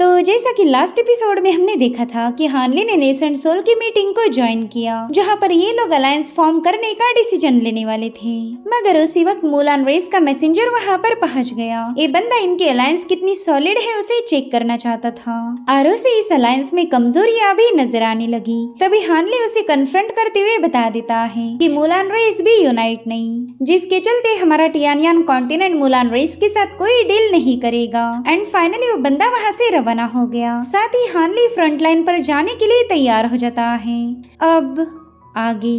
तो जैसा कि लास्ट एपिसोड में हमने देखा था कि हानली ने नेस एंड सोल की मीटिंग को ज्वाइन किया, जहां पर ये लोग अलायंस फॉर्म करने का डिसीजन लेने वाले थे। मगर उसी वक्त मुलान रेस का मैसेंजर वहां पर पहुंच गया। ये बंदा इनकी अलायंस कितनी सॉलिड है उसे चेक करना चाहता था और उसे इस अलायंस में कमजोरियां भी नजर आने लगी। तभी हानली उसे कन्फ्रंट करते हुए बता देता है कि मुलान रेस भी यूनाइट नहीं, जिसके चलते हमारा टियानियन कॉन्टिनेंट मुलान रेस के साथ कोई डील नहीं करेगा। एंड फाइनली वो बंदा वहाँ से रवाना हो गया। साथ ही हानली फ्रंट लाइन पर जाने के लिए तैयार हो जाता है। अब आगे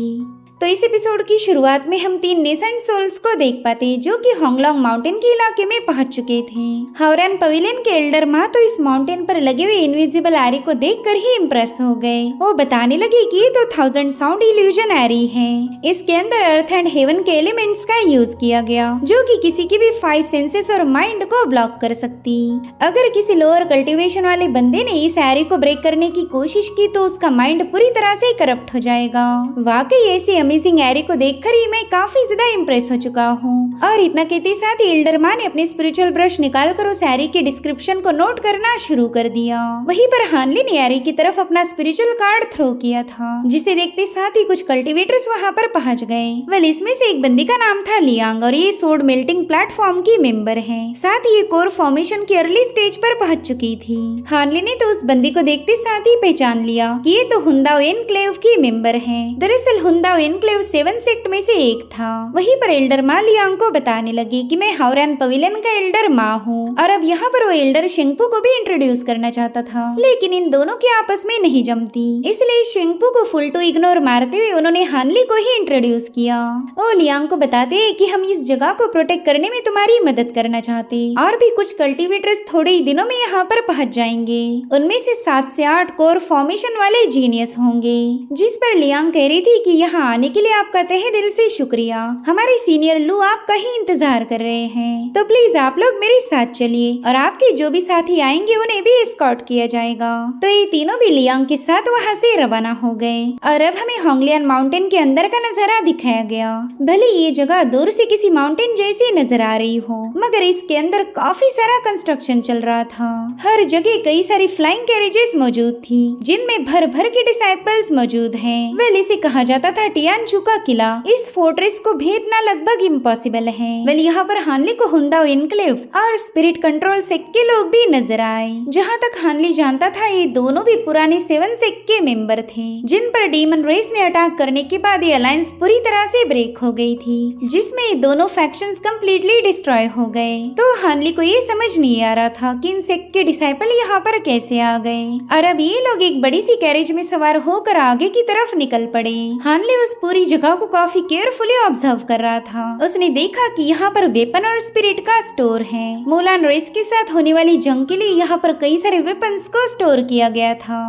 तो इस एपिसोड की शुरुआत में हम 3 नेस एंड सोल्स को देख पाते जो कि होंगलोंग माउंटेन के इलाके में पहुंच चुके थे। हावरन पवेलियन के एल्डर माँ तो इस माउंटेन पर लगे हुए इनविजिबल एरी को देखकर ही इम्प्रेस हो गए। वो बताने लगी कि ये तो 1000 साउंड इल्यूजन एरी है। इसके अंदर अर्थ एंड हेवन के एलिमेंट्स का यूज किया गया जो कि किसी की भी 5 सेंसेस और माइंड को ब्लॉक कर सकती। अगर किसी लोअर कल्टिवेशन वाले बंदे ने इस एरी को ब्रेक करने की कोशिश की तो उसका माइंड पूरी तरह से करप्ट हो जाएगा। वाकई ऐसी अमेजिंग एरी को देखकर ही मैं काफी ज्यादा इम्प्रेस हो चुका हूँ। और इतना कहते साथ ही एल्डर माँ ने अपने स्पिरिचुअल ब्रश निकालकर उस एरी के डिस्क्रिप्शन को नोट करना शुरू कर दिया। वहीं पर हानली ने एरी की तरफ अपना स्पिरिचुअल कार्ड थ्रो किया था, जिसे देखते साथ ही कुछ कल्टिवेटर्स वहाँ पर पहुँच गए। वेल इसमें से एक बंदी का नाम था लियांग और ये सोर्ड मेल्टिंग प्लेटफॉर्म की मेंबर है। साथ ही ये कोर फॉर्मेशन की अर्ली स्टेज पर पहुँच चुकी थी। हानली ने तो उस बंदी को देखते साथ ही पहचान लिया कि ये तो हुंदाओ एनक्लेव की मेंबर है। दरअसल हुंदाओ एनक्लेव 7 सेक्ट में से एक था। वहीं पर एल्डर माँ लियांग को बताने लगी कि मैं हावरन पवेलियन का एल्डर माँ हूँ और अब यहाँ पर वो एल्डर शेंगपू को भी इंट्रोड्यूस करना चाहता था, लेकिन इन दोनों की आपस में नहीं जमती, इसलिए शेंगपू को फुल टू इग्नोर मारते हुए उन्होंने हानली को ही इंट्रोड्यूस किया। वो लियांग को बताते हैं कि हम इस जगह को प्रोटेक्ट करने में तुम्हारी मदद करना चाहते और भी कुछ कल्टिवेटर्स थोड़े ही दिनों में यहाँ पर पहुँच जाएंगे। उनमें से 7 से 8 कोर फॉर्मेशन वाले जीनियस होंगे। जिस पर लियांग कह रही थी कि यहाँ आने के लिए आपका तहे दिल से शुक्रिया। हमारे सीनियर लू आपका ही इंतजार कर रहे हैं, तो प्लीज आप लोग मेरे साथ चलिए और आपके जो भी साथी आएंगे उन्हें भी एस्कॉर्ट किया जाएगा। तो ये तीनों भी लियांग के साथ वहाँ से रवाना हो गए और अब हमें होंगलियन माउंटेन के अंदर का नजारा दिखाया गया। भले ये जगह दूर से किसी माउंटेन जैसी नजर आ रही हो, मगर इसके अंदर काफी सारा कंस्ट्रक्शन चल रहा था। हर जगह कई सारी फ्लाइंग कैरेजेस मौजूद थी जिनमें भर भर के डिसाइपल्स मौजूद हैं। वेल इसे कहा जाता था टियानचू का किला। इस फोर्ट्रेस को भेदना लगभग इम्पॉसिबल है। वेल यहाँ पर हानली को हुंदाओ एनक्लेव और स्पिरिट कंट्रोल सेक्ट के लोग भी नजर आए। जहाँ तक हानली जानता था ये दोनों भी पुराने 7 सेक्ट के मेंबर थे, जिन पर डीमन रेस ने अटैक करने के बाद ये अलायंस पूरी तरह से ब्रेक हो गई थी, जिसमें ये दोनों फैक्शंस कंप्लीटली डिस्ट्रॉय हो गए। तो हानली को ये समझ नहीं आ रहा था कि इन सेक्ट के डिसाइपल यहाँ पर कैसे आ गए और अब ये लोग एक बड़ी सी कैरेज में सवार होकर आगे की तरफ निकल पड़े। हानली उस पूरी जगह को काफी केयरफुली ऑब्जर्व कर रहा था। उसने देखा कि यहाँ पर वेपन और स्पिरिट का स्टोर है। मुलान रेस के साथ होने वाली जंग के लिए यहाँ पर कई सारे वेपन्स को स्टोर किया गया था।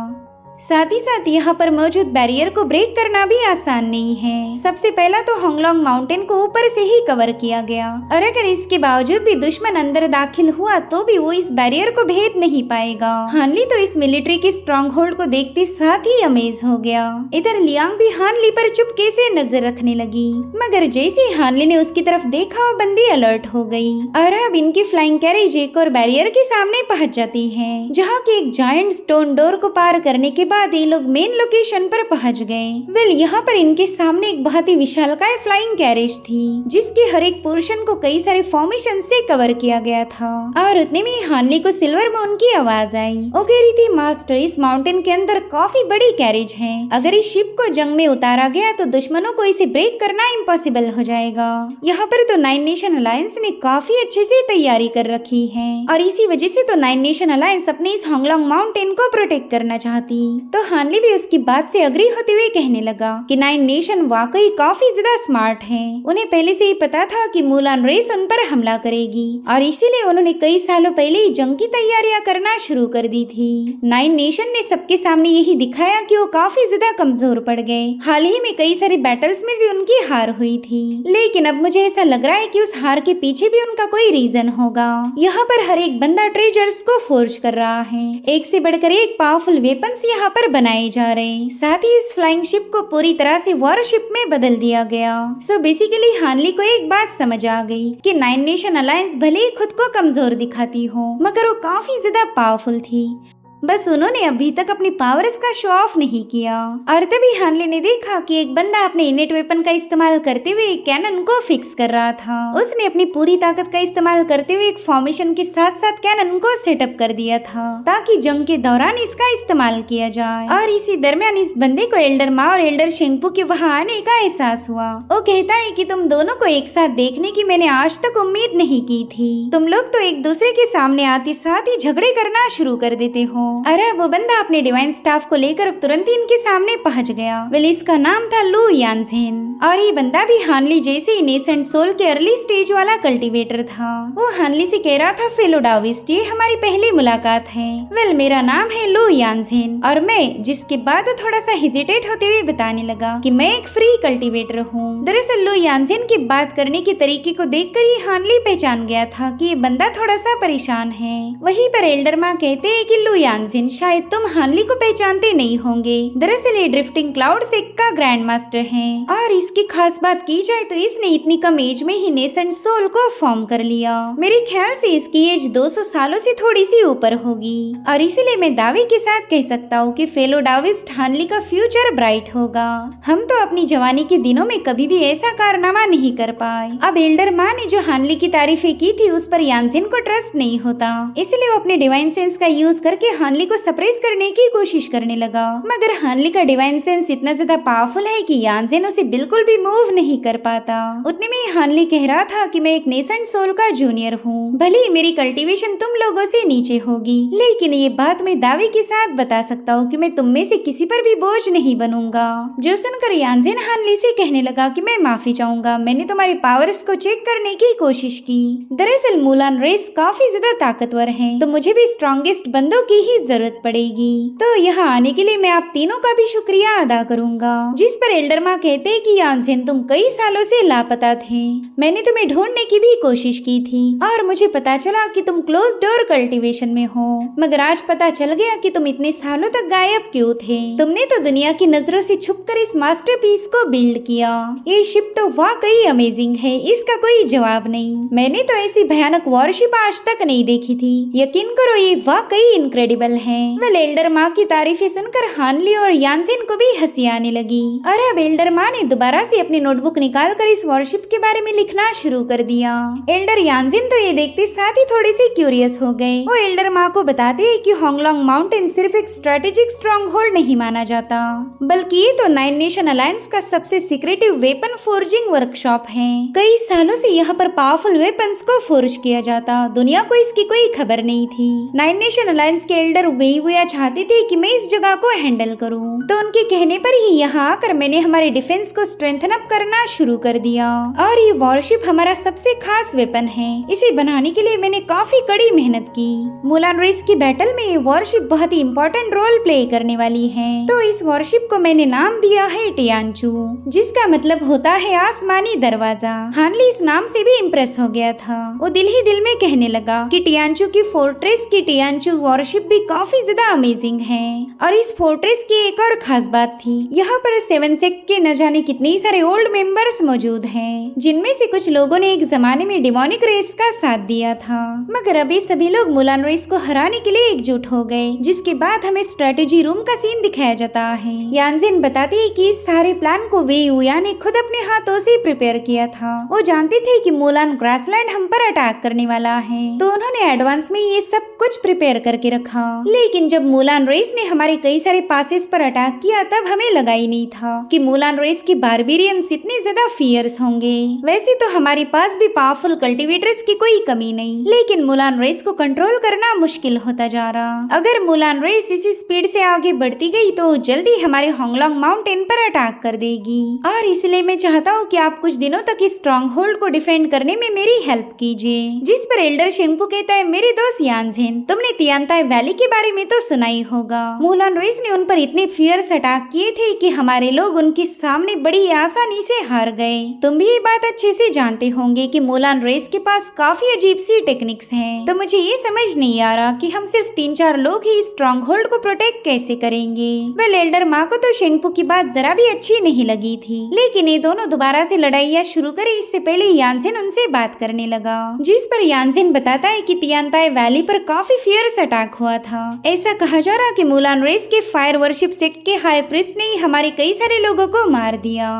साथ ही साथ यहाँ पर मौजूद बैरियर को ब्रेक करना भी आसान नहीं है। सबसे पहला तो होंगलोंग माउंटेन को ऊपर से ही कवर किया गया और अगर इसके बावजूद भी दुश्मन अंदर दाखिल हुआ तो भी वो इस बैरियर को भेद नहीं पाएगा। हानली तो इस मिलिट्री के स्ट्रॉन्ग होल्ड को देखते साथ ही अमेज हो गया। इधर लियांग भी हानली पर चुपके से नजर रखने लगी, मगर जैसे ही हानली ने उसकी तरफ देखा वो बंदी अलर्ट हो गई और अब इनकी फ्लाइंग कैरेज एक और बैरियर के सामने पहुंच जाती है, जहाँ की एक जायंट स्टोन डोर को पार करने के बाद ये लोग मेन लोकेशन पर पहुंच गए। वेल यहाँ पर इनके सामने एक बहुत ही विशालकाय फ्लाइंग कैरेज थी, जिसके हर एक पोर्शन को कई सारे फॉर्मेशन से कवर किया गया था और उतने में हानली को सिल्वर मून की आवाज आई। वो कह रही थी मास्टर इस माउंटेन के अंदर काफी बड़ी कैरेज है, अगर इस शिप को जंग में उतारा गया तो दुश्मनों को इसे ब्रेक करना इम्पॉसिबल हो जाएगा। यहाँ पर तो 9 नेशन अलायंस ने काफी अच्छे से तैयारी कर रखी है और इसी वजह से तो 9 नेशन अलायंस अपने इस होंगलोंग माउंटेन को प्रोटेक्ट करना चाहती। तो हानली भी उसकी बात से अग्री होते हुए कहने लगा कि 9 नेशन वाकई काफी ज्यादा स्मार्ट है। उन्हें पहले से ही पता था कि मुलान रेस उन पर हमला करेगी और इसीलिए उन्होंने कई सालों पहले ही जंग की तैयारियां करना शुरू कर दी थी। 9 नेशन ने सबके सामने यही दिखाया कि वो काफी ज्यादा कमजोर पड़ गए। हाल ही में कई सारे बैटल्स में भी उनकी हार हुई थी, लेकिन अब मुझे ऐसा लग रहा है कि उस हार के पीछे भी उनका कोई रीजन होगा। यहाँ पर हर एक बंदा ट्रेजर्स को फोर्ज कर रहा है। एक से बढ़कर एक पावरफुल वेपन्स यहाँ वहाँ पर बनाए जा रहे। साथ ही इस फ्लाइंग शिप को पूरी तरह से वॉरशिप में बदल दिया गया। सो बेसिकली हानली को एक बात समझ आ गई कि नाइन नेशन अलायंस भले ही खुद को कमजोर दिखाती हो, मगर वो काफी ज्यादा पावरफुल थी। बस उन्होंने अभी तक अपनी पावर्स का शो ऑफ नहीं किया। और तभी हानले ने देखा कि एक बंदा अपने इनेट वेपन का इस्तेमाल करते हुए कैनन को फिक्स कर रहा था। उसने अपनी पूरी ताकत का इस्तेमाल करते हुए एक फॉर्मेशन के साथ साथ कैनन को सेटअप कर दिया था ताकि जंग के दौरान इसका इस्तेमाल किया जाए। और इसी दरमियान इस बंदे को एल्डर मा और एल्डर शेंगपू के वहाँ आने का एहसास हुआ। वो कहता है कि तुम दोनों को एक साथ देखने की मैंने आज तक उम्मीद नहीं की थी। तुम लोग तो एक दूसरे के सामने आते साथ ही झगड़े करना शुरू कर देते हो। अरे वो बंदा अपने डिवाइन स्टाफ को लेकर तुरंत ही इनके सामने पहुंच गया। वेल इसका नाम था लू यानजेन और ये बंदा भी हानली जैसे ही नेसेंट सोल के अर्ली स्टेज वाला कल्टीवेटर था। वो हानली से कह रहा था, फेलो डाविस्ट, ये हमारी पहली मुलाकात है। वेल मेरा नाम है लू यानजेन और मैं, जिसके बाद थोड़ा सा हेजिटेट होते हुए बताने लगा कि मैं एक फ्री कल्टीवेटर हूँ। दरअसल लू यानजेन की बात करने के तरीके को देखकर ही हानली पहचान गया था कि ये बंदा थोड़ा सा परेशान है। वहीं पर एल्डर मा कहते हैं कि लू यानजेन, शायद तुम हानली को पहचानते नहीं होंगे। दरअसल ये ड्रिफ्टिंग क्लाउड्स का ग्रैंड मास्टर है और इसकी खास बात की जाए तो इसने इतनी कम एज में ही नेसेंट सोल को फॉर्म कर लिया। मेरे ख्याल से इसकी एज 200 सालों से थोड़ी सी ऊपर होगी और इसीलिए मैं दावे के साथ कह सकता हूँ कि फेलो डाविस्ट हानली का फ्यूचर ब्राइट होगा। हम तो अपनी जवानी के दिनों में कभी भी ऐसा कारनामा नहीं कर पाए। अब एल्डर माँ ने जो हानली की तारीफें की थी उस पर यानजेन को ट्रस्ट नहीं होता, इसलिए वो अपने डिवाइन सेंस का यूज करके हानली को सरप्राइज करने की कोशिश करने लगा। मगर हानली का डिवाइन सेंस इतना ज्यादा पावरफुल है कि यानजेन उसे बिल्कुल भी मूव नहीं कर पाता। उतने में हानली कह रहा था कि मैं एक नेसेंट सोल का जूनियर हूँ, भले ही मेरी कल्टीवेशन तुम लोगों से नीचे होगी, लेकिन ये बात मैं दावे के साथ बता सकता हूँ कि मैं तुम में से किसी पर भी बोझ नहीं बनूंगा। जो सुनकर यानजेन हानली से कहने लगा कि मैं माफी चाहूंगा, मैंने तुम्हारी पावर्स को चेक करने की कोशिश की। दरअसल मुलान रेस काफी ज्यादा ताकतवर है, तो मुझे भी स्ट्रॉन्गेस्ट बंदों की ही जरूरत पड़ेगी। तो यहाँ आने के लिए मैं आप तीनों का भी शुक्रिया अदा करूंगा। जिस पर एल्डर माँ कहते हैं कि यानजेन, तुम कई सालों से लापता थे, मैंने तुम्हें ढूंढने की भी कोशिश की थी और मुझे पता चला कि तुम क्लोज डोर कल्टीवेशन में हो, मगर आज पता चल गया कि तुम इतने सालों तक गायब क्यों थे। तुमने तो दुनिया की नजरों से छुपकर इस मास्टरपीस को बिल्ड किया। ये शिप तो वाकई अमेजिंग है, इसका कोई जवाब नहीं। मैंने तो ऐसी भयानक वॉरशिप आज तक नहीं देखी थी, यकीन करो ये वाकई इनक्रेडिबल है। वेल एल्डर माँ की तारीफें सुनकर हानली और यानजेन को भी हंसी आने लगी और अब एल्डर माँ ने दोबारा से अपनी नोटबुक निकालकर इस वॉरशिप के बारे में लिखना शुरू कर दिया। एल्डर यानजेन तो ये देखते साथ ही थोड़े से क्यूरियस हो गए। वो एल्डर माँ को बताते हैं कि होंगलोंग माउंटेन सिर्फ एक स्ट्रेटेजिक स्ट्रॉन्ग होल्ड नहीं माना जाता, बल्कि ये तो नाइन नेशन अलायंस का सबसे सीक्रेटिव वेपन फोर्जिंग वर्कशॉप है। कई सालों से यहाँ पर पावरफुल वेपन्स को फोर्ज किया जाता, दुनिया को इसकी कोई खबर नहीं थी। नाइन नेशन अलायंस के एल्डर वेईवुया चाहते थे कि मैं इस जगह को हैंडल करूं, तो उनके कहने पर ही यहाँ आकर मैंने हमारे डिफेंस को स्ट्रेंथन अप करना शुरू कर दिया। और ये वॉरशिप हमारा सबसे खास वेपन है, इसे बनाने के लिए मैंने काफी कड़ी मेहनत की। मुलान रेस की बैटल में ये वॉरशिप बहुत ही इम्पोर्टेंट रोल प्ले करने वाली है, तो इस वॉरशिप को मैंने नाम दिया है टियानचू, जिसका मतलब होता है आसमानी दरवाजा। हानली इस नाम से भी इम्प्रेस हो गया था। वो दिल ही दिल में कहने लगा कि टियानचू की फोर्ट्रेस की टियानचू वॉरशिप भी काफी ज्यादा अमेजिंग है। और इस फोर्ट्रेस की एक और खास बात थी, यहाँ पर 7 सेक्ट के न जाने कितने सारे ओल्ड मेंबर्स मौजूद हैं, जिनमें से कुछ लोगों ने एक जमाने में डिमोनिक रेस का साथ दिया था, मगर अभी सभी लोग मुलान रेस को हराने के लिए एकजुट हो गए। जिसके बाद हमें स्ट्रेटेजी रूम का सीन दिखाया जाता है। यानजेन बताती है कि इस सारे प्लान को वेईवुया ने खुद अपने हाथों से प्रिपेयर किया था। वो जानते थे कि मुलान ग्रासलैंड हम पर अटैक करने वाला है, तो उन्होंने एडवांस में ये सब कुछ प्रिपेयर करके रखा। लेकिन जब मुलान रेस ने हमारे कई सारे पासेस पर अटैक किया, तब हमें लगा ही नहीं था कि मुलान रेस के बारबेरियंस इतने ज्यादा फियर्स होंगे। वैसे तो हमारे पास भी पावरफुल कल्टीवेटर्स की कोई कमी नहीं, लेकिन मुलान रेस को कंट्रोल करना मुश्किल होता जा रहा। अगर मुलान रेस इसी स्पीड से आगे बढ़ती गई तो जल्दी हमारे होंगलोंग माउंटेन पर अटैक कर देगी। और इसलिए मैं चाहता हूँ कि आप कुछ दिनों तक इस स्ट्रॉन्ग होल्ड को डिफेंड करने में मेरी हेल्प कीजिए। जिस पर एल्डर शेंगपू कहता है, मेरे दोस्त यानजेन, यानसेन, तुमने तियानताई वैली के बारे में तो सुना ही होगा। मूलान रेस ने उन पर इतने फियर्स अटैक किए थे कि हमारे लोग उनके सामने बड़ी आसानी से हार गए। तुम भी ये बात अच्छे से जानते होंगे कि मूलान रेस के पास काफी अजीब सी टेक्निक्स हैं। तो मुझे ये समझ नहीं आ रहा कि हम सिर्फ 3-4 लोग ही स्ट्रॉन्ग होल्ड को प्रोटेक्ट कैसे करेंगे। वेल, एल्डर माँ को तो शेंगपू की बात जरा भी अच्छी नहीं लगी थी, लेकिन ये दोनों दोबारा से लड़ाइयाँ शुरू करे इससे पहले यानसेन उनसे बात करने लगा, जिस पर यानसेन बताता है कि तियानताई वैली पर काफी फियर्स अटैक हुआ था। ऐसा कहा जा रहा कि मूलान रेस के फायर वर्शिप सेक्ट के हाई प्रीस्ट ने हमारे कई सारे लोगों को मार दिया।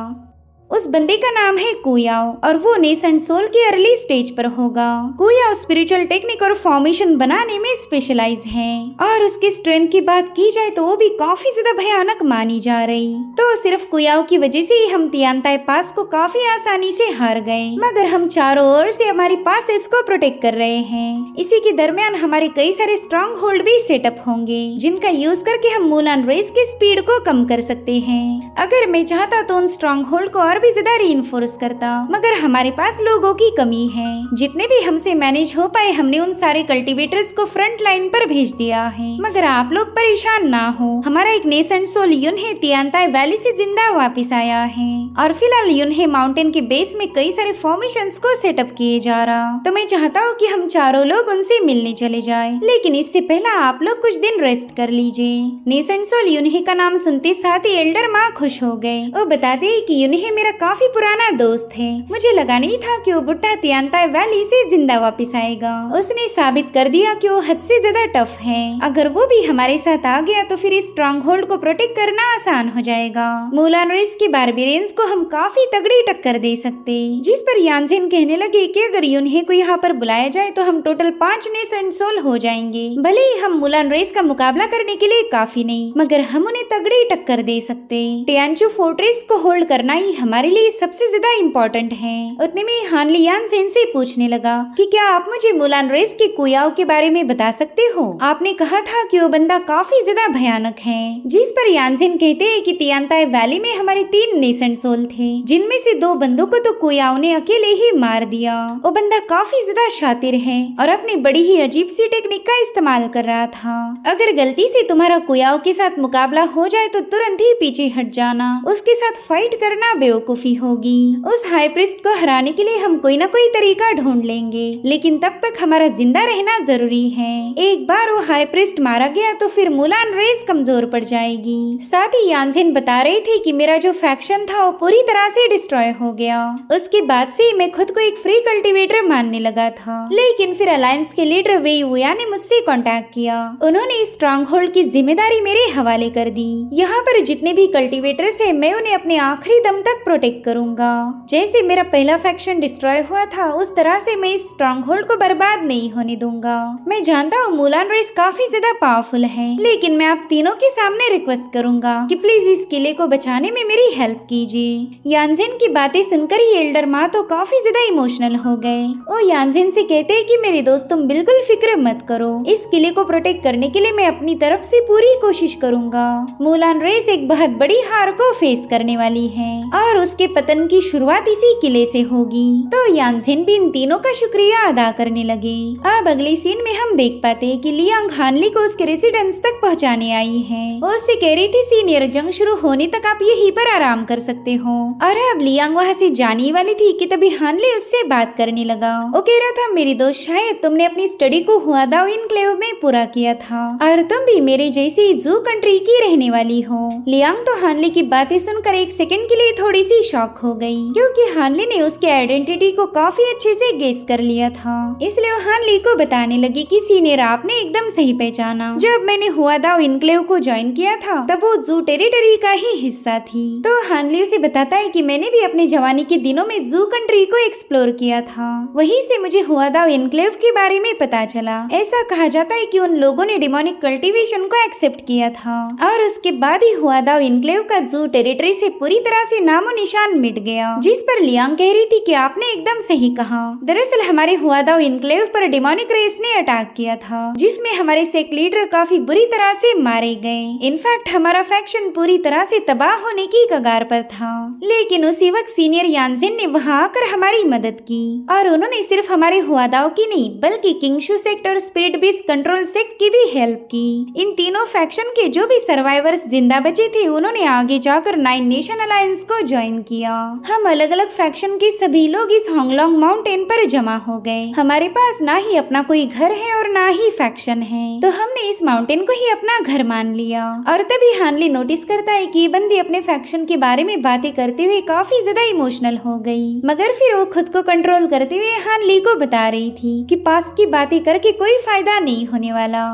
उस बंदे का नाम है कुयाओ और वो नेसेंट सोल के अर्ली स्टेज पर होगा। कुयाओ स्पिरिचुअल टेक्निक और फॉर्मेशन बनाने में स्पेशलाइज है और उसकी स्ट्रेंथ की बात की जाए तो वो भी काफी ज्यादा भयानक मानी जा रही। तो सिर्फ कुयाओ की वजह से ही हम तियानताई पास को काफी आसानी से हार गए, मगर हम चारों ओर से हमारी पास इसको प्रोटेक्ट कर रहे हैं। इसी के दरमियान हमारे कई सारे स्ट्रॉन्ग होल्ड भी सेटअप होंगे जिनका यूज करके हम मूलान रेस की स्पीड को कम कर सकते हैं। अगर मैं चाहता तो उन स्ट्रॉन्ग होल्ड को और भी ज्यादा रीइंफोर्स करता, मगर हमारे पास लोगों की कमी है। जितने भी हमसे मैनेज हो पाए हमने उन सारे कल्टीवेटर्स को फ्रंट लाइन पर भेज दिया है। मगर आप लोग परेशान ना हो, हमारा एक नेसेंट सोल युनहे तियानताई वैली से जिंदा वापस आया है और फिलहाल युनहे माउंटेन के बेस में कई सारे फॉर्मेशंस को सेटअप किए जा रहा। तो मैं चाहता हूँ कि हम चारों लोग उनसे मिलने चले जाए, लेकिन इससे पहला आप लोग कुछ दिन रेस्ट कर लीजिए। नेसेंट सोल युनहे का नाम सुनते साथ ही एल्डर माँ खुश हो गए। वो बताते हैं कि युनहे मेरा काफी पुराना दोस्त है। मुझे लगा नहीं था कि वो बुढ़ा तियानताई वैली से जिंदा वापस आएगा। उसने साबित कर दिया कि वो हद से ज्यादा टफ है। अगर वो भी हमारे साथ आ गया तो फिर इस स्ट्रॉन्ग होल्ड को प्रोटेक्ट करना आसान हो जाएगा। मूलान रेस के बारबेरियंस को हम काफी तगड़ी टक्कर दे सकते। जिस पर यानसेन कहने लगे कि अगर युनहे को यहाँ पर बुलाया जाए तो हम टोटल 5 नेसेंट सोल हो जाएंगे। भले ही हम मूलान रेस का मुकाबला करने के लिए काफी नहीं, मगर हम उन्हें तगड़ी टक्कर दे सकते। टियानचू फोर्ट्रेस को होल्ड करना ही हमारे लिए सबसे ज्यादा इम्पोर्टेंट है। उतने में हानली यानसेन से पूछने लगा कि क्या आप मुझे मूलान रेस के कुयाओ के बारे में बता सकते हो? आपने कहा था कि वो बंदा काफी ज्यादा भयानक है। जिस पर यानसेन कहते हैं कि तियानताई वैली में हमारे 3 नेसेंट सोल थे, जिनमें से 2 बंदों को तो कुयाओ ने अकेले ही मार दिया। वो बंदा काफी ज्यादा शातिर है और अपनी बड़ी ही अजीब सी टेक्निक का इस्तेमाल कर रहा था। अगर गलती से तुम्हारा कुयाओ के साथ मुकाबला हो जाए तो तुरंत ही पीछे हट जाना, उसके साथ फाइट करना बेवकूफी होगी। उस हाई प्रीस्ट को हराने के लिए हम कोई ना कोई तरीका ढूंढ लेंगे, लेकिन तब तक हमारा जिंदा रहना जरूरी है। एक बार वो हाई प्रीस्ट मारा गया तो फिर मूलान रेस कमजोर पड़ जाएगी। साथ ही यानसेन बता रहे थे कि मेरा जो फैक्शन था वो पूरी तरह से डिस्ट्रॉय हो गया। उसके बाद से मैं खुद को एक फ्री कल्टीवेटर मानने लगा था, लेकिन फिर अलायंस के लीडर वेई वुया ने मुझसे कांटेक्ट किया। उन्होंने स्ट्रॉन्ग होल्ड की जिम्मेदारी मेरे हवाले कर दी। यहाँ पर जितने भी कल्टीवेटर्स है मैं उन्हें अपने आखिरी दम तक प्रोटेक्ट करूंगा। जैसे मेरा पहला फैक्शन डिस्ट्रॉय हुआ था उस तरह से मैं इस स्ट्रॉन्ग होल्ड को बर्बाद नहीं होने दूंगा। मैं जानता हूँ मूलान रेस काफी ज्यादा पावरफुल है, लेकिन मैं आप तीनों के सामने रिक्वेस्ट करूंगा कि प्लीज इस किले को बचाने में मेरी हेल्प कीजिए। यानसेन की बातें सुनकर ही एल्डर माँ तो काफी ज्यादा इमोशनल हो गए। वो यानसेन से कहते हैं कि मेरे दोस्त तुम बिल्कुल फिक्र मत करो, इस किले को प्रोटेक्ट करने के लिए मैं अपनी तरफ से पूरी कोशिश करूंगा। मूलान रेस एक बहुत बड़ी हार को फेस करने वाली है और उसके पतन की शुरुआत इसी किले से होगी। तो यानसेन भी इन तीनों का शुक्रिया अदा करने लगे। अब अगले सीन में हम देख पाते हैं कि लियांग हानली को उसके रेसिडेंस तक पहुंचाने आई है। वो उससे कह रही थी सीनियर जंग शुरू होने तक आप यहीं पर आराम कर सकते हो। और अब लियांग वहाँ से जाने वाली थी कि तभी हानली उससे बात करने लगा। वो कह रहा था मेरी दोस्त शायद तुमने अपनी स्टडी को हुआदाओ इनक्लेव में पूरा किया था और तुम भी मेरे जैसी जू कंट्री की रहने वाली हो। लियांग तो हानली की बातें सुनकर एक सेकंड के लिए थोड़ी सी शॉक हो गई, क्योंकि हानली ने उसके आइडेंटिटी को काफी अच्छे से गेस कर लिया था। इसलिए वो हानली को बताने लगी कि सीनियर आपने एकदम सही पहचाना। जब मैंने हुआदाओ इनक्लेव को ज्वाइन किया था तब वो जू टेरिटरी का ही हिस्सा थी। तो हानली उसे बताता है कि मैंने भी अपने जवानी के दिनों में जू कंट्री को एक्सप्लोर किया था, वहीं से मुझे हुआदाओ इनक्लेव के बारे में पता चला। ऐसा कहा जाता है कि उन लोगों ने डिमोनिक कल्टीवेशन को एक्सेप्ट किया था और उसके बाद ही हुआदाओ इनक्लेव का जू टेरिटरी से पूरी तरह से नामो निशान मिट गया। जिस पर लियांग कह रही थी कि आपने एकदम सही कहा। दरअसल हमारे हुआदाओ इनक्लेव पर डेमोनिक रेस ने अटैक किया था, जिसमें हमारे सेक्ट लीडर काफी बुरी तरह से मारे गए। इनफैक्ट हमारा फैक्शन पूरी तरह से तबाह होने की कगार पर था। लेकिन उसी वक्त सीनियर यानजिन ने वहां आकर हमारी मदद की और उन्होंने सिर्फ हमारे हुआदाओ की नहीं बल्कि किंगशु सेक्ट और स्पिरिट बीस्ट कंट्रोल सेक्ट की भी हेल्प की। इन तीनों फैक्शन के जो भी सर्वाइवर्स जिंदा बचे थे उन्होंने आगे जाकर 9 नेशन अलायंस को ज्वाइन किया। हम अलग अलग फैक्शन के सभी लोग इस होंगलोंग माउंटेन पर जमा हो गए। हमारे पास ना ही अपना कोई घर है और ना ही फैक्शन है, तो हमने इस माउंटेन को ही अपना घर मान लिया। और तभी हानली नोटिस करता है कि ये बंदी अपने फैक्शन के बारे में बातें करते हुए काफी ज्यादा इमोशनल हो गई, मगर फिर वो खुद को कंट्रोल करते हुए हानली को बता रही थी कि पास्ट की बातें करके कोई फायदा नहीं होने वाला।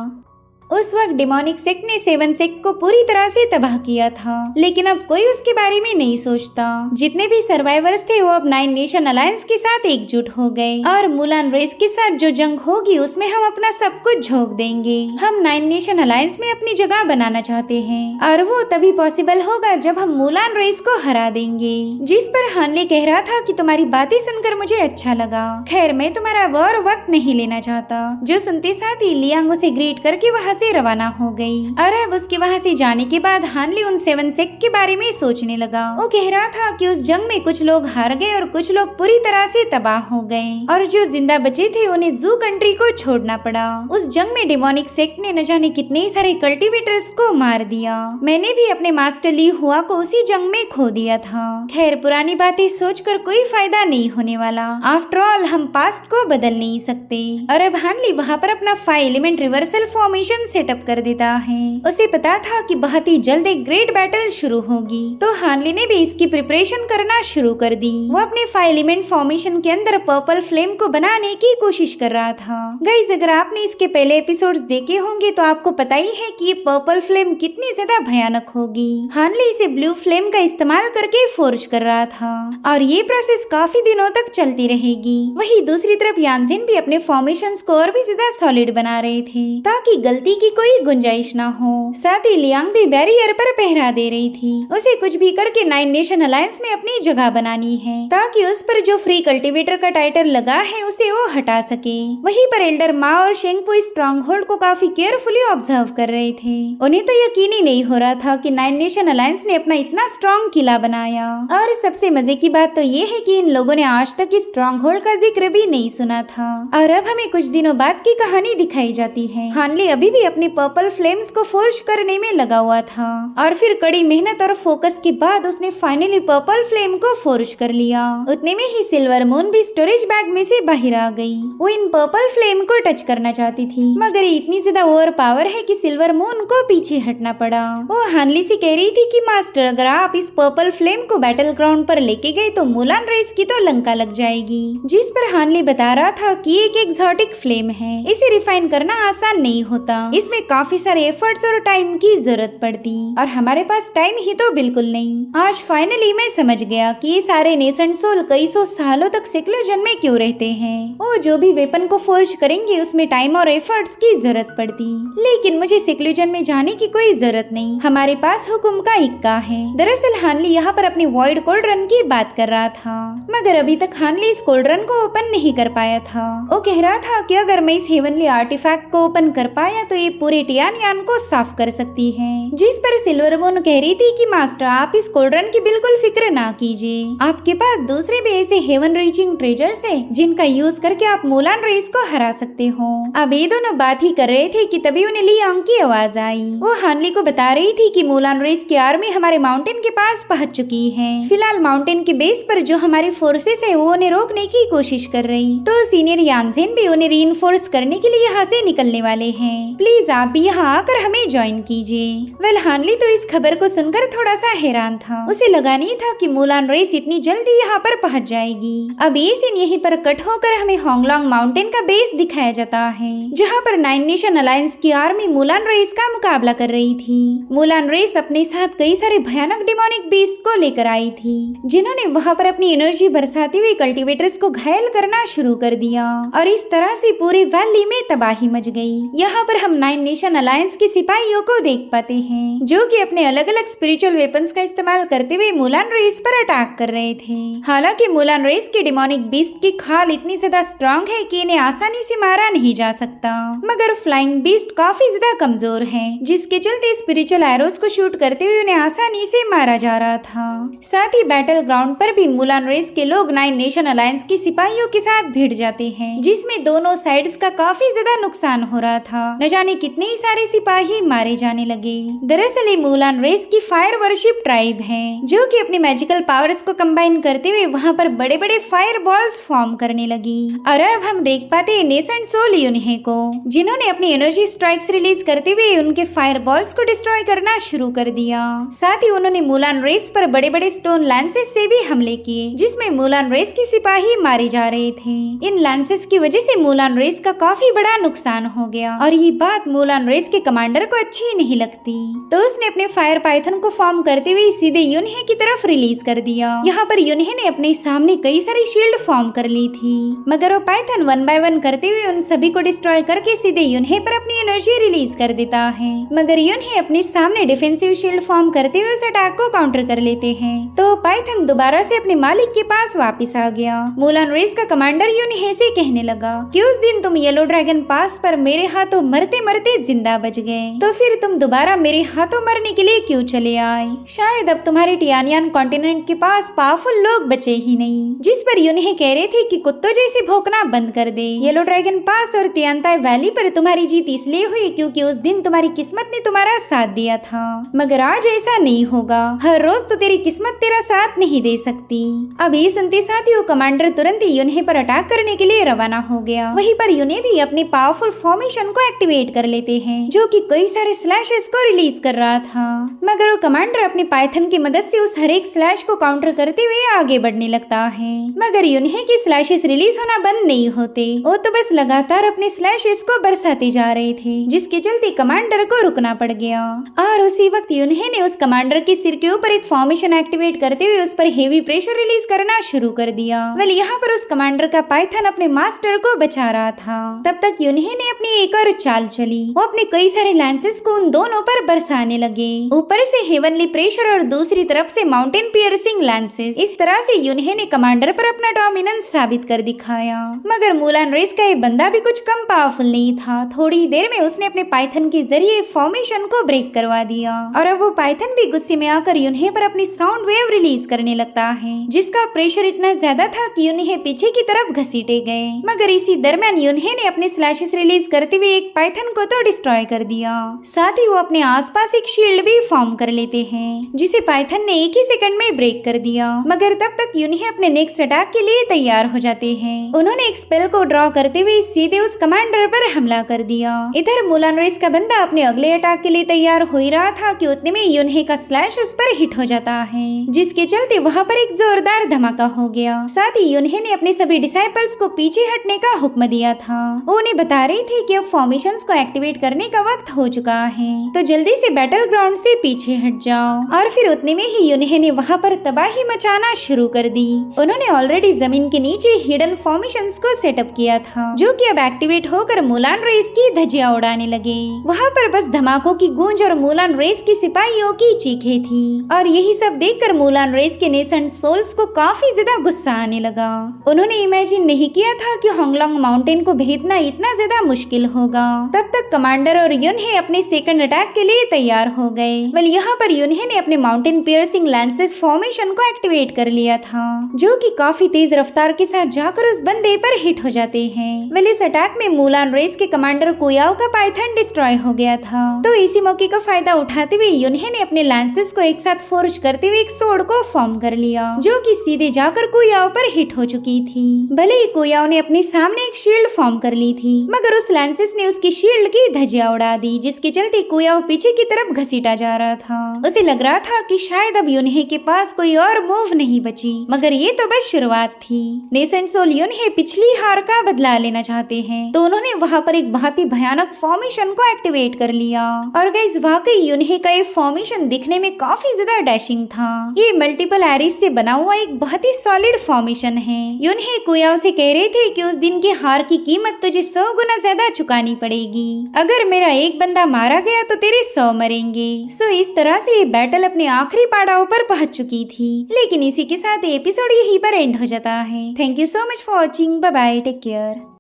उस वक्त डेमोनिक सेक्ट ने 7 सेक्ट को पूरी तरह से तबाह किया था, लेकिन अब कोई उसके बारे में नहीं सोचता। जितने भी सर्वाइवर्स थे वो अब 9 नेशन अलायंस के साथ एकजुट हो गए और मुलान रेस के साथ जो जंग होगी उसमें हम अपना सब कुछ झोंक देंगे। हम 9 नेशन अलायंस में अपनी जगह बनाना चाहते हैं और वो तभी पॉसिबल होगा जब हम मुलान रेस को हरा देंगे। जिस पर हानले कह रहा था कि तुम्हारी बातें सुनकर मुझे अच्छा लगा, खैर मैं तुम्हारा और वक्त नहीं लेना चाहता। जो सुनते साथ ही लियांग उसे ग्रीट करके वहाँ से रवाना हो गई और अब उसके वहाँ से जाने के बाद हानली उन 7 सेक्ट के बारे में सोचने लगा। वो कह रहा था कि उस जंग में कुछ लोग हार गए और कुछ लोग पूरी तरह से तबाह हो गए और जो जिंदा बचे थे उन्हें जू कंट्री को छोड़ना पड़ा। उस जंग में डेमोनिक सेक्ट ने न जाने कितने सारे कल्टिवेटर्स को मार दिया। मैंने भी अपने मास्टर ली हुआ को उसी जंग में खो दिया था। खैर पुरानी बातें सोचकर कोई फायदा नहीं होने वाला। आफ्टर ऑल हम पास्ट को बदल नहीं सकते। और अब हानली वहाँ पर अपना 5 एलिमेंट रिवर्सल फॉर्मेशन सेटअप कर देता है। उसे पता था कि बहुत ही जल्द एक ग्रेट बैटल शुरू होगी, तो हानली ने भी इसकी प्रिपरेशन करना शुरू कर दी। वो अपने 5 एलिमेंट फॉर्मेशन के अंदर पर्पल फ्लेम को बनाने की कोशिश कर रहा था। गाइस अगर आपने इसके पहले एपिसोड्स देखे होंगे तो आपको पता ही है कि ये पर्पल फ्लेम कितनी ज्यादा भयानक होगी। हानली इसे ब्लू फ्लेम का इस्तेमाल करके फोर्ज कर रहा था और ये प्रोसेस काफी दिनों तक चलती रहेगी। वही दूसरी तरफ यानजिन भी अपने फॉर्मेशंस को और भी ज्यादा सॉलिड बना रहे थे ताकि गलती की कोई गुंजाइश ना हो। साथ ही लियांग भी बैरियर पर पहरा दे रही थी। उसे कुछ भी करके 9 नेशन अलायंस में अपनी जगह बनानी है ताकि उस पर जो फ्री कल्टीवेटर का टाइटल लगा है उसे वो हटा सके। वहीं पर एल्डर मा और शेंगपो इस स्ट्रॉन्ग होल्ड को काफी केयरफुली ऑब्जर्व कर रहे थे। उन्हें तो यकीन ही नहीं हो रहा था कि 9 नेशन अलायंस ने अपना इतना स्ट्रॉन्ग किला बनाया। और सबसे मजे की बात तो ये है कि इन लोगों ने आज तक इस स्ट्रॉन्ग होल्ड का जिक्र भी नहीं सुना था और अब हमें कुछ दिनों बाद की कहानी दिखाई जाती है। हानली अभी भी अपनी पर्पल फ्लेम्स को फोर्ज करने में लगा हुआ था और फिर कड़ी मेहनत और फोकस के बाद उसने फाइनली पर्पल फ्लेम को फोर्ज कर लिया। उतने में ही सिल्वर मून भी स्टोरेज बैग में से बाहर आ गई। वो इन पर्पल फ्लेम को टच करना चाहती थी मगर ये इतनी ज्यादा ओवर पावर है कि सिल्वर मून को पीछे हटना पड़ा। वो हानली से कह रही थी कि मास्टर अगर आप इस पर्पल फ्लेम को बैटल ग्राउंड पर लेके गए तो मुलान रेस की तो लंका लग जाएगी। जिस पर हानली बता रहा था कि एक एक्सोटिक फ्लेम है, इसे रिफाइन करना आसान नहीं होता, इसमें काफी सारे एफर्ट्स और टाइम की जरूरत पड़ती और हमारे पास टाइम ही तो बिल्कुल नहीं। आज फाइनली मैं समझ गया कि ये सारे नेसेंट सोल कई सौ सालों तक सेक्लोजन में क्यों रहते हैं। वो जो भी वेपन को फोर्ज करेंगे उसमें टाइम और एफर्ट्स की जरूरत पड़ती, लेकिन मुझे सेक्लोजन में जाने की कोई जरूरत नहीं, हमारे पास हुक्म का इक्का है। दरअसल हानली यहाँ पर अपनी वॉइड कोल्ड्रन की बात कर रहा था मगर अभी तक हानली इस कोल्ड्रन को ओपन नहीं कर पाया था। वो कह रहा था कि अगर मैं इस हेवनली आर्टिफैक्ट को ओपन कर पाया तो ये पूरे टियानयान को साफ कर सकती है। जिस पर सिल्वर मून कह रही थी कि मास्टर आप इस कोल्ड्रन की बिल्कुल फिक्र ना कीजिए, आपके पास दूसरे भी ऐसे हेवन रीचिंग ट्रेजर्स है जिनका यूज करके आप मुलान रेस को हरा सकते हो। अब ये दोनों बात ही कर रहे थे कि तभी उन्हें लियांग की आवाज आई। वो हानली को बता रही थी कि मुलान रेस की आर्मी हमारे माउंटेन के पास पहुंच चुकी है। फिलहाल माउंटेन के बेस पर जो हमारी फोर्सेस है वो उन्हें रोकने की कोशिश कर रही, तो सीनियर यानजिन भी उन्हें रीइंफोर्स करने के लिए यहाँ से निकलने वाले हैं। प्लीज आप भी यहाँ आकर हमें ज्वाइन कीजिए। वेल हानली तो इस खबर को सुनकर थोड़ा सा हैरान था। उसे लगा नहीं था कि मुलान रेस इतनी जल्दी यहाँ पर पहुँच जाएगी। अब ये सीन यहीं पर कट होकर हमें होंगलोंग माउंटेन का बेस दिखाया जाता है जहाँ पर 9 नेशन अलायंस की आर्मी मुलान रेस का मुकाबला कर रही थी। मुलान रेस अपने साथ कई सारे भयानक डिमोनिक बीस्ट को लेकर आई थी जिन्होंने वहाँ पर अपनी एनर्जी बरसाते हुए कल्टीवेटर्स को घायल करना शुरू कर दिया और इस तरह से पूरे वैली में तबाही मच गई। यहाँ पर हम नाइन नेशन अलायंस के सिपाहियों को देख पाते हैं, जो कि अपने अलग अलग स्पिरिचुअल वेपन्स का इस्तेमाल करते हुए मुलान रेस पर अटैक कर रहे थे। हालांकि मुलान रेस के डिमोनिक बीस्ट की खाल इतनी ज्यादा स्ट्रांग है कि इन्हें आसानी से मारा नहीं जा सकता, मगर फ्लाइंग बीस्ट काफी ज्यादा कमजोर है, जिसके चलते स्पिरिचुअल एरोज को शूट करते हुए उन्हें आसानी से मारा जा रहा था। साथ ही बैटल ग्राउंड पर भी मुलान रेस के लोग नाइन नेशन अलायंस के सिपाहियों के साथ भिड़ जाते हैं, जिसमें दोनों साइड्स का काफी ज्यादा नुकसान हो रहा था। न जाने कितने ही सारे सिपाही मारे जाने लगे। दरअसल ये मुलान रेस की फायर वर्शिप ट्राइब है, जो कि अपने मैजिकल पावर्स को कंबाइन करते हुए वहाँ पर बड़े बड़े फायर बॉल्स फॉर्म करने लगी। और अब हम देख पाते हैं नेसेंट सोल यूनहे को, जिन्होंने अपनी एनर्जी स्ट्राइक्स रिलीज करते हुए उनके फायर बॉल्स को डिस्ट्रॉय करना शुरू कर दिया। साथ ही उन्होंने मुलान रेस पर बड़े बड़े स्टोन लैंसेस से भी हमले किए, जिसमें मुलान रेस के सिपाही मारे जा रहे थे। इन लैंसेस की वजह से मुलान रेस का काफी बड़ा नुकसान हो गया, और ये बात मुलान रेस के कमांडर को अच्छी नहीं लगती, तो उसने अपने फायर पाइथन को फॉर्म करते हुए सीधे यूनहे की तरफ रिलीज कर दिया। यहाँ पर यूनहे ने अपने सामने कई सारी शील्ड फॉर्म कर ली थी, मगर वो पाइथन 1 बाय 1 करते हुए उन सभी को डिस्ट्रॉय करके सीधे यूनहे पर अपनी एनर्जी रिलीज कर देता है। मगर यूनहे अपने सामने डिफेंसिव शील्ड फॉर्म करते हुए उस अटैक को काउंटर कर लेते हैं, तो पाइथन दोबारा से अपने मालिक के पास वापस आ गया। मुलान रेस का कमांडर यूनहे से कहने लगा कि उस दिन तुम येलो ड्रैगन पास पर मेरे हाथों मरते मरते जिंदा बच गए, तो फिर तुम दोबारा मेरे हाथों मरने के लिए क्यों चले आए? शायद अब तुम्हारे टियानियन कॉन्टिनेंट के पास पावरफुल लोग बचे ही नहीं। जिस पर यूनहे कह रहे थे कि कुत्तों जैसे भौंकना बंद कर दे। येलो ड्रैगन पास और तियांताई वैली पर तुम्हारी जीत इसलिए हुई क्योंकि उस दिन तुम्हारी किस्मत ने तुम्हारा साथ दिया था, मगर आज ऐसा नहीं होगा। हर रोज तो तेरी किस्मत तेरा साथ नहीं दे सकती। अब ये सुनते साथ ही वो कमांडर तुरंत ही यूनहे पर अटैक करने के लिए रवाना हो गया। वहीं पर यूनहे भी अपने पावरफुल फॉर्मेशन को एक्टिवेट कर लेते हैं, जो कि कई सारे स्लैशेस को रिलीज कर रहा था, मगर वो कमांडर अपने पाइथन की मदद से उस हर एक स्लैश को काउंटर करते हुए आगे बढ़ने लगता है। मगर यूनहे के स्लैशेस रिलीज होना बंद नहीं होते, वो तो बस लगातार अपने स्लैशेस को बरसाते जा रहे थे, जिसके चलते कमांडर को रुकना पड़ गया। और उसी वक्त यूनहे ने उस कमांडर के सिर के ऊपर एक फॉर्मेशन एक्टिवेट करते हुए उस पर हेवी प्रेशर रिलीज करना शुरू कर दिया। वेल यहाँ पर उस कमांडर का पाइथन अपने मास्टर को बचा रहा था। तब तक यूनहे ने अपनी एक और चाल चली। वो अपने कई सारे लैंसेस को उन दोनों पर बरसाने लगे, ऊपर से हेवनली प्रेशर और दूसरी तरफ से माउंटेन पियर्सिंग लैंसेस। इस तरह से यूनहे ने कमांडर पर अपना डोमिनेंस साबित कर दिखाया। मगर मुलान रेस का ये बंदा भी कुछ कम पावरफुल नहीं था। थोड़ी देर में उसने अपने पाइथन के जरिए फॉर्मेशन को ब्रेक करवा दिया, और अब वो पाइथन भी गुस्से में आकर यूनहे पर अपनी साउंड वेव रिलीज करने लगता है, जिसका प्रेशर इतना ज्यादा था कि यूनहे पीछे की तरफ घसीटे गए। मगर इसी दरमियान यूनहे ने अपने स्लैशेस रिलीज करते हुए एक पाइथन को तो डिस्ट्रॉय कर दिया। साथ ही वो अपने आसपास एक शील्ड भी फॉर्म कर लेते हैं, जिसे पाइथन ने एक ही सेकंड में ब्रेक कर दिया। मगर तब तक यूनहे अपने नेक्स्ट अटैक के लिए तैयार हो जाते हैं। उन्होंने एक स्पेल को ड्रॉ करते हुए सीधे उस कमांडर पर हमला कर दिया। इधर मुलान रेस का बंदा अपने अगले अटैक के लिए तैयार हो ही रहा था कि उतने में यूनहे का स्लैश उस पर हिट हो जाता है, जिसके चलते वहाँ पर एक जोरदार धमाका हो गया। साथ ही यूनहे ने अपने सभी डिसाइपल्स को पीछे हटने का हुक्म दिया था। वो उन्हें बता रही थी कि अब फॉर्मेशंस को एक्टिवेट करने का वक्त हो चुका है, तो जल्दी से बैटल ग्राउंड से पीछे हट जाओ। और फिर उतने में ही यूनहे ने वहाँ पर तबाही मचाना शुरू कर दी। उन्होंने ऑलरेडी जमीन के नीचे हिडन फॉर्मेशंस को सेटअप किया था, जो कि अब एक्टिवेट होकर मुलान रेस की धज्जियां उड़ाने लगे। वहाँ पर बस धमाकों की गूंज और मुलान रेस की सिपाहियों की चीखें थी। और यही सब देखकर मुलान रेस के नेसेंट सोल्स को काफी ज्यादा गुस्सा आने लगा। उन्होंने इमेजिन नहीं किया था कि होंगलोंग माउंटेन को भेदना इतना ज्यादा मुश्किल होगा। तब तक कमांडर और यूनहे अपने सेकंड अटैक के लिए तैयार हो गए। वेल यहाँ पर यूनहे ने अपने माउंटेन पियर्सिंग लैंसेस फॉर्मेशन को एक्टिवेट कर लिया था, जो कि काफी तेज रफ्तार के साथ जाकर उस बंदे पर हिट हो जाते हैं। वेल इस अटैक में मुलान रेस के कमांडर कुयाओ का पाइथन डिस्ट्रॉय हो गया था, तो इसी मौके का फायदा उठाते हुए यूनहे ने अपने लैंसेस को एक साथ फोर्ज करते हुए एक सोर्ड को फॉर्म कर लिया, जो कि सीधे जाकर कुयाओ पर हिट हो चुकी थी। भले ही कुयाओ ने अपने सामने एक शील्ड फॉर्म कर ली थी, मगर उस लैंसेस ने उसकी शील्ड की धज्जियां उड़ा दी, जिसके चलते कुयाओ पीछे की तरफ घसीटा जा रहा था। उसे लग रहा था कि शायद अब यूनहे के पास कोई और मूव नहीं बची, मगर ये तो बस शुरुआत थी। नेसेंट सोल यूनहे पिछली हार का बदला लेना चाहते हैं, तो उन्होंने वहाँ पर एक बहुत ही भयानक फॉर्मेशन को एक्टिवेट कर लिया। और गाइस वाकई यूनहे का ये फॉर्मेशन दिखने में काफी ज्यादा डैशिंग था। ये मल्टीपल एरिस से बना हुआ एक बहुत ही सॉलिड फॉर्मेशन है। यूनहे कुयाओ से कह रहे थे कि उस दिन की हार की कीमत तुझे 100 गुना ज्यादा चुकानी पड़ेगी। अगर मेरा एक बंदा मारा गया तो तेरे 100 मरेंगे। सो इस तरह से ये बैटल अपने आखिरी पड़ाव पर पहुंच चुकी थी। लेकिन इसी के साथ एपिसोड यहीं पर एंड हो जाता है। Thank you so much for watching. Bye bye, take care.